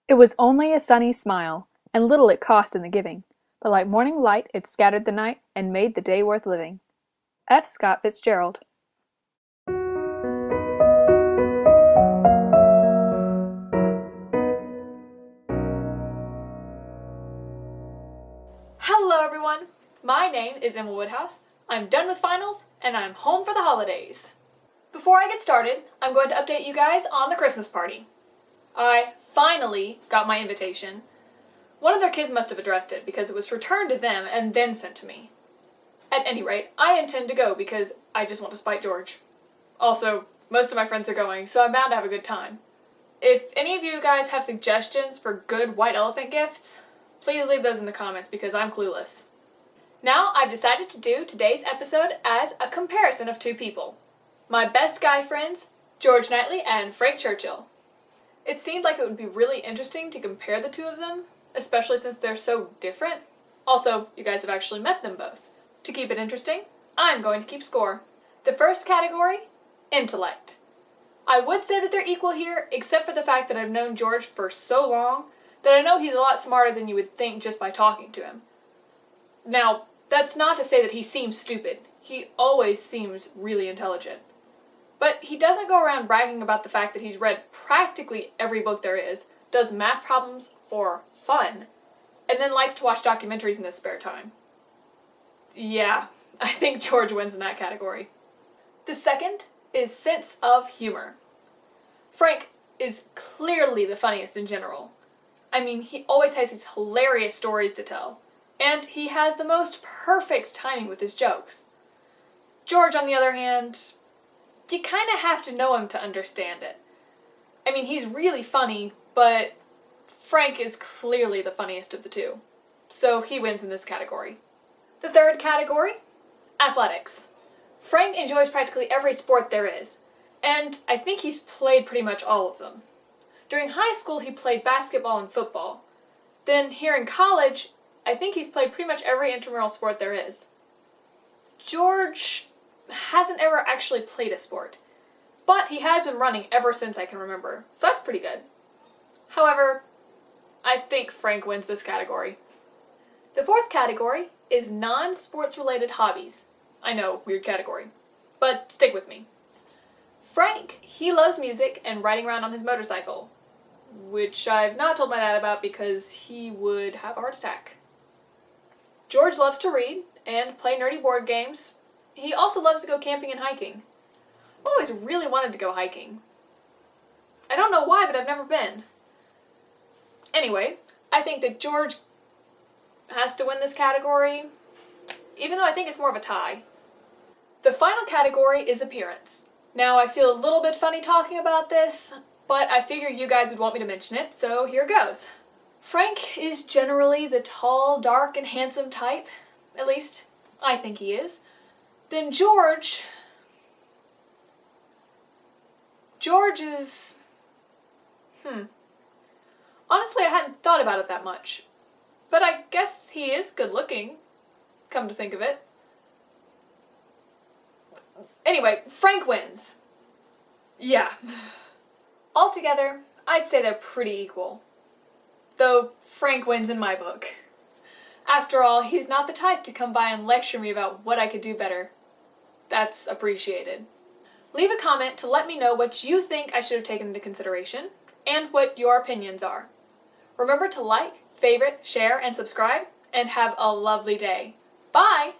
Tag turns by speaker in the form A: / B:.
A: It was only a sunny smile, and little it cost in the giving, but like morning light it scattered the night and made the day worth living. F. Scott Fitzgerald.
B: Hello everyone, my name is Emma Woodhouse. I'm done with finals and I'm home for the holidays. Before I get started, I'm going to update you guys on the Christmas party. I finally got my invitation. One of their kids must have addressed it because it was returned to them and then sent to me. At any rate, I intend to go because I just want to spite George. Also, most of my friends are going, so I'm bound to have a good time. If any of you guys have suggestions for good white elephant gifts, please leave those in the comments because I'm clueless. Now I've decided to do today's episode as a comparison of two people. My best guy friends, George Knightley and Frank Churchill. It seemed like it would be really interesting to compare the two of them, especially since they're so different. Also, you guys have actually met them both. To keep it interesting, I'm going to keep score. The first category, intellect. I would say that they're equal here, except for the fact that I've known George for so long that I know he's a lot smarter than you would think just by talking to him. Now, that's not to say that he seems stupid. He always seems really intelligent. But he doesn't go around bragging about the fact that he's read practically every book there is, does math problems for fun, and then likes to watch documentaries in his spare time. Yeah, I think George wins in that category. The second is sense of humor. Frank is clearly the funniest in general. I mean, he always has these hilarious stories to tell, and he has the most perfect timing with his jokes. George, on the other hand, you kind of have to know him to understand it. I mean, he's really funny, but Frank is clearly the funniest of the two, so he wins in this category. The third category, athletics. Frank enjoys practically every sport there is, and I think he's played pretty much all of them. During high school, he played basketball and football. Then here in college, I think he's played pretty much every intramural sport there is. George hasn't ever actually played a sport, but he has been running ever since I can remember, so that's pretty good. However, I think Frank wins this category. The fourth category is non-sports related hobbies. I know, weird category, but stick with me. Frank, he loves music and riding around on his motorcycle, which I've not told my dad about because he would have a heart attack. George loves to read and play nerdy board games. He also loves to go camping and hiking. I've always really wanted to go hiking. I don't know why, but I've never been. Anyway, I think that George has to win this category, even though I think it's more of a tie. The final category is appearance. Now, I feel a little bit funny talking about this, but I figured you guys would want me to mention it, so here goes. Frank is generally the tall, dark, and handsome type. At least, I think he is. Then George is... Honestly, I hadn't thought about it that much. But I guess he is good looking, come to think of it. Anyway, Frank wins. Yeah. Altogether, I'd say they're pretty equal. Though Frank wins in my book. After all, he's not the type to come by and lecture me about what I could do better. That's appreciated. Leave a comment to let me know what you think I should have taken into consideration, and what your opinions are. Remember to like, favorite, share, and subscribe, and have a lovely day. Bye!